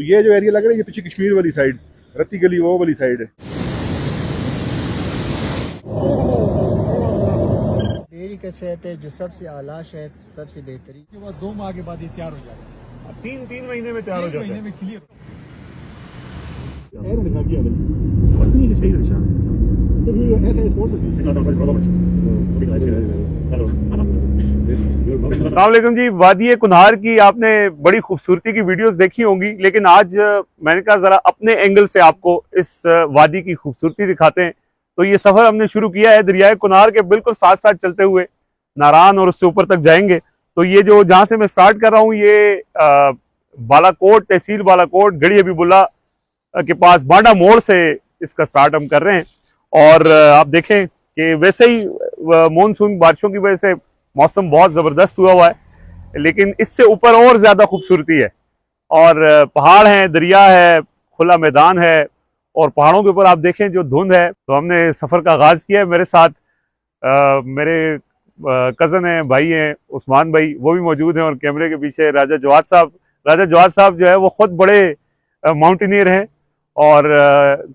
ये जो एरिया लग रहा है ये पीछे कश्मीर वाली साइड, रत्ती गली वो वाली साइड है। डेयरी का शहद है जो सबसे आला शहद, सबसे बेहतरीन। के बाद 2 माह के बाद ये तैयार हो जाता है। 3 महीने में तैयार हो जाता है। महीने में क्लियर। अस्सलामुअलैकुम जी, वादी कुन्हार की आपने बड़ी खूबसूरती की वीडियोस देखी होंगी, लेकिन आज मैंने कहा जरा अपने एंगल से आपको इस वादी की खूबसूरती दिखाते हैं। तो ये सफर हमने शुरू किया है दरियाए कुन्हार के बिल्कुल साथ साथ चलते हुए नारान और उससे ऊपर तक जाएंगे। तो ये जो जहाँ से मैं स्टार्ट कर रहा हूँ ये बालाकोट, तहसील बालाकोट, गढ़ी हबीबुल्ला के पास बांडा मोड़ से इसका स्टार्ट हम कर रहे हैं। और आप देखें कि वैसे ही मानसून बारिशों की वजह से मौसम बहुत ज़बरदस्त हुआ है, लेकिन इससे ऊपर और ज़्यादा खूबसूरती है। और पहाड़ हैं, दरिया है, खुला मैदान है, और पहाड़ों के ऊपर आप देखें जो धुंध है। तो हमने सफ़र का आगाज़ किया है। मेरे साथ मेरे कज़न हैं, भाई हैं, उस्मान भाई, वो भी मौजूद हैं, और कैमरे के पीछे राजा जवाद साहब। राजा जवाद साहब जो है वो ख़ुद बड़े माउंटेनियर हैं, और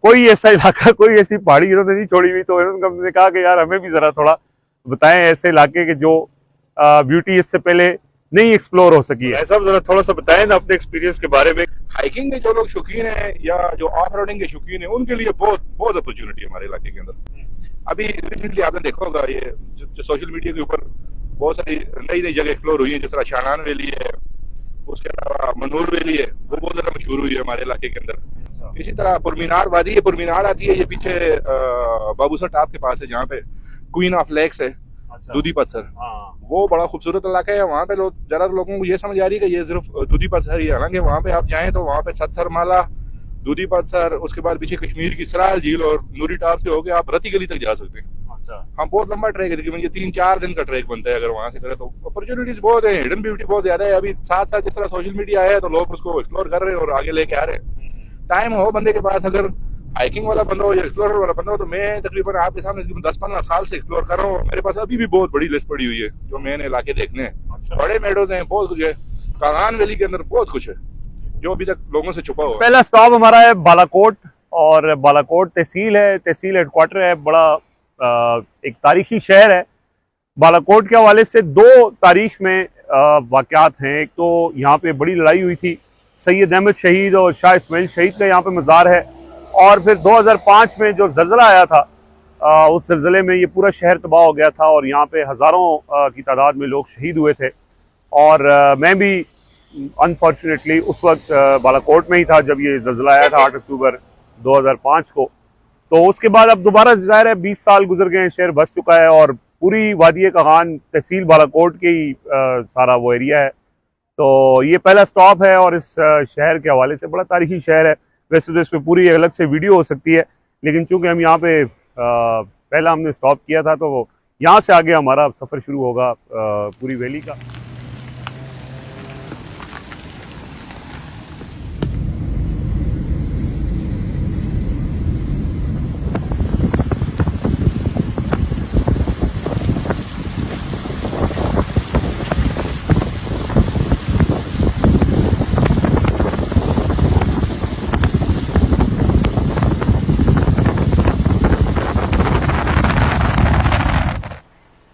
कोई ऐसा इलाका, कोई ऐसी पहाड़ी इन्होंने नहीं छोड़ी हुई। तो इन्होंने कहा कि यार हमें भी ज़रा थोड़ा बताएं ऐसे इलाके के जो ब्यूटी इससे पहले नहीं एक्सप्लोर हो सकी है। ऐसा जरा थोड़ा सा बताएं ना अपने एक्सपीरियंस के बारे में। हाइकिंग के जो लोग शौकीन हैं या जो ऑफ रोडिंग के शौकीन हैं उनके लिए बहुत बहुत अपॉर्चुनिटी है हमारे इलाके के अंदर। अभी रिसेंटली आपने देखा होगा ये जो सोशल मीडिया के ऊपर बहुत सारी नई नई जगह एक्सप्लोर हुई है, जिस तरह शानान वैली है, उसके अलावा मनूर वैली है, वो बहुत ज्यादा मशहूर हुई है हमारे इलाके के अंदर। इसी तरह पुरमीनार वादी है, पुरमीनार आती है ये पीछे बाबूसर टाप के पास है, जहाँ पे क्वीन ऑफ लेक्स है, दूधी पत्थर। वो बड़ा खूबसूरत इलाका है। वहाँ पे लोग ज्यादातर लोगों को ये समझ आ रही है कि ये सिर्फ दूधी पत्थर ही है, हालांकि वहाँ पे आप जाएं तो वहाँ पे सत्सर माला, दूधी पत्थर, उसके बाद पीछे कश्मीर की सराल झील और नूरी टाप से होके आप रत्ती गली तक जा सकते हैं। हम बहुत लंबा ट्रैक है, तकरीबन ये 3-4 दिन का ट्रैक बनता है अगर वहाँ से करें तो। अपॉर्चुनिटीज बहुत है, हिडन ब्यूटी बहुत ज्यादा है। अभी साथ साथ जिस तरह सोशल मीडिया है तो लोग उसको एक्सप्लोर कर रहे हैं और आगे लेके आ रहे हैं। टाइम हो बंदे के पास, अगर हाइकिंग वाला बंदा हो या एक्सप्लोरर वाला बंदा हो, तो मैं तकरीबन आपके सामने 10-15 साल से एक्सप्लोर कर रहा हूँ। मेरे पास अभी भी बहुत बड़ी लिस्ट पड़ी हुई है जो मैंने इलाके देखने हैं। बड़े मेडोज हैं, बहुत कुछ है। कागान वैली के अंदर बहुत कुछ है जो अभी तक लोगों से छुपा हुआ है। पहला स्टॉप हमारा है बालाकोट, और बालाकोट तहसील है, तहसील हेडक्वार्टर है, बड़ा एक तारीखी शहर है। बालाकोट के हवाले से 2 तारीख में वाक़यात हैं। एक तो यहाँ पे बड़ी लड़ाई हुई थी, सैयद अहमद शहीद और शाह इस्माइल शहीद का यहाँ पे मज़ार है। और फिर 2005 में जो ज़लज़ला आया था, उस ज़लज़ले में ये पूरा शहर तबाह हो गया था, और यहाँ पे हज़ारों की तादाद में लोग शहीद हुए थे। और मैं भी अनफॉर्चुनेटली उस वक्त बालाकोट में ही था जब ये ज़लज़ला आया था 8 अक्टूबर 2005 को। तो उसके बाद अब दोबारा ज़ाहिर है 20 साल गुजर गए, शहर बस चुका है, और पूरी वादी कागान तहसील बालाकोट के ही सारा वो एरिया है। तो ये पहला स्टॉप है, और इस शहर के हवाले से बड़ा तारीखी शहर है। वैसे तो इस पर पूरी अलग से वीडियो हो सकती है, लेकिन चूंकि हम यहाँ पे पहला हमने स्टॉप किया था, तो यहाँ से आगे हमारा सफ़र शुरू होगा पूरी वैली का।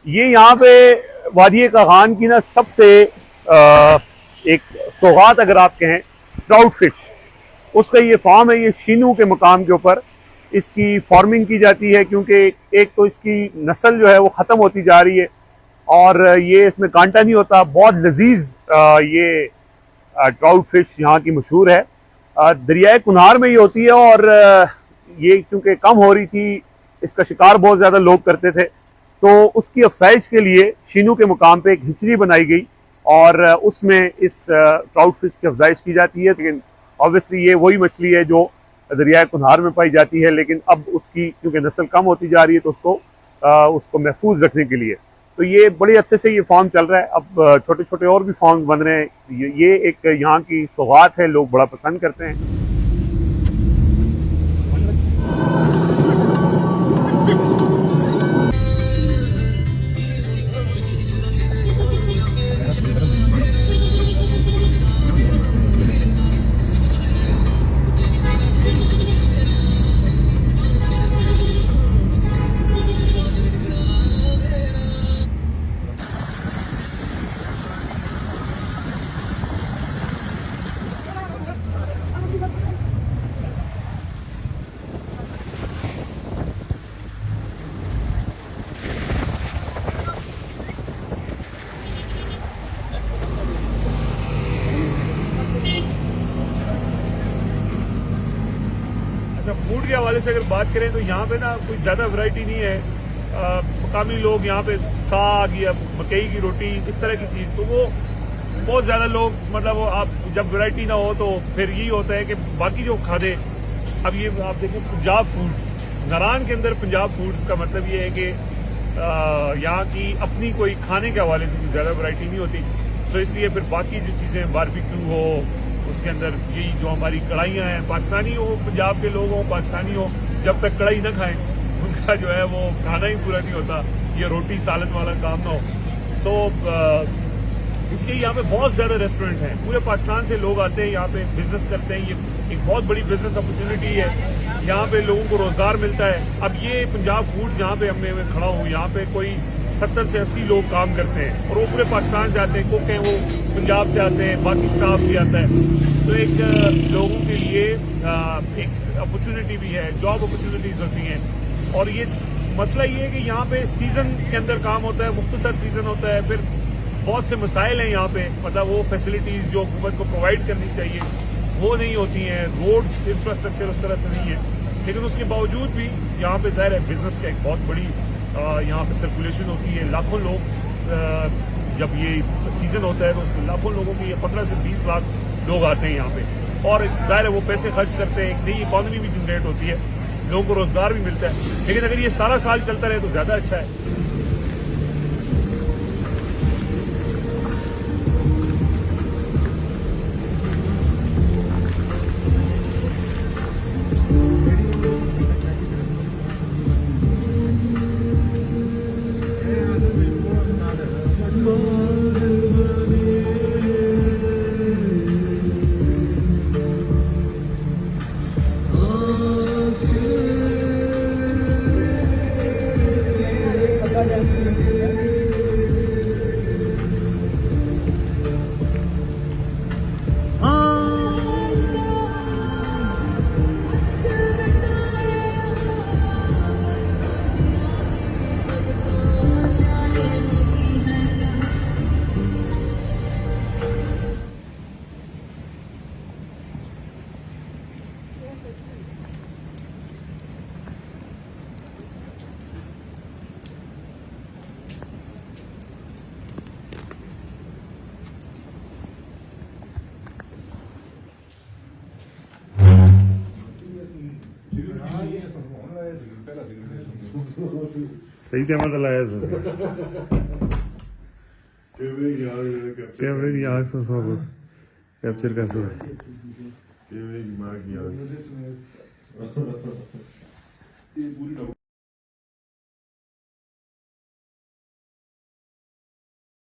ये यहाँ पे वादी कागान की ना सबसे एक सौगात अगर आप कहें, ट्राउट फिश, उसका ये फार्म है। ये शीनू के मकाम के ऊपर इसकी फार्मिंग की जाती है, क्योंकि एक तो इसकी नस्ल जो है वो ख़त्म होती जा रही है, और ये इसमें कांटा नहीं होता। बहुत लजीज ये ट्राउट फिश यहाँ की मशहूर है। दरियाए कुन्हार में ये होती है, और ये क्योंकि कम हो रही थी, इसका शिकार बहुत ज़्यादा लोग करते थे, तो उसकी अफसाइश के लिए शीनू के मुकाम पे एक हिचरी बनाई गई, और उसमें इस ट्राउट फिश की अफजाइश की जाती है। लेकिन ऑब्वियसली ये वही मछली है जो दरियाए कुन्हार में पाई जाती है, लेकिन अब उसकी क्योंकि नस्ल कम होती जा रही है, तो उसको महफूज रखने के लिए तो ये बड़े अच्छे से ये फार्म चल रहा है। अब छोटे छोटे और भी फार्म बन रहे हैं। ये एक यहाँ की सौगात है, लोग बड़ा पसंद करते हैं। के हवाले से अगर बात करें तो यहाँ पे ना कोई ज़्यादा वैरायटी नहीं है। मकामी लोग यहाँ पे साग या मकई की रोटी इस तरह की चीज़, तो वो बहुत ज़्यादा लोग मतलब वो आप जब वैरायटी ना हो तो फिर यही होता है कि बाकी जो खाते, अब ये आप देखें पंजाब फूड्स, नारायण के अंदर पंजाब फूड्स का मतलब ये है कि यहाँ की अपनी कोई खाने के हवाले से कोई ज़्यादा वैरायटी नहीं होती। सो इसलिए फिर बाकी जो चीज़ें बारबेक्यू हो, उसके अंदर यही जो हमारी कढ़ाइयाँ हैं, पाकिस्तानी हो, पंजाब के लोग हों, पाकिस्तानी हो, जब तक कढ़ाई ना खाएं उनका जो है वो खाना ही पूरा नहीं होता, ये रोटी सालन वाला काम ना हो। सो इसलिए यहाँ पे बहुत ज़्यादा रेस्टोरेंट हैं, पूरे पाकिस्तान से लोग आते हैं यहाँ पे बिजनेस करते हैं। ये एक बहुत बड़ी बिजनेस अपॉर्चुनिटी है, यहाँ पे लोगों को रोजगार मिलता है। अब ये पंजाब फूड जहाँ पे मैं खड़ा हूँ, यहाँ पे कोई 70 से 80 लोग काम करते हैं और वो पूरे पाकिस्तान से आते हैं, कुक हैं वो पंजाब से आते हैं, बाकी स्टाफ भी आता है। तो एक लोगों के लिए एक अपॉर्चुनिटी भी है, जॉब अपॉर्चुनिटीज होती हैं। और ये मसला ये है कि यहाँ पे सीजन के अंदर काम होता है, मुख्तसर सीजन होता है, फिर बहुत से मसाइल हैं यहाँ पे, मतलब वो फैसिलिटीज जो हुकूमत को प्रोवाइड करनी चाहिए वो नहीं होती हैं, रोड्स इंफ्रास्ट्रक्चर उस तरह से नहीं है। लेकिन उसके बावजूद भी यहाँ पे ज़ाहिर है बिजनेस का एक बहुत बड़ी यहाँ पे सर्कुलेशन होती है। लाखों लोग जब ये सीजन होता है तो उसमें लाखों लोगों की 15 से 20 लाख लोग आते हैं यहाँ पे, और ज़ाहिर है वो पैसे खर्च करते हैं, एक नई इकॉनमी भी जनरेट होती है, लोगों को रोजगार भी मिलता है। लेकिन अगर ये सारा साल चलता रहे तो ज़्यादा अच्छा है। सही टाइम तो लाया कैमरे की आग से सब कैप्चर कर दो।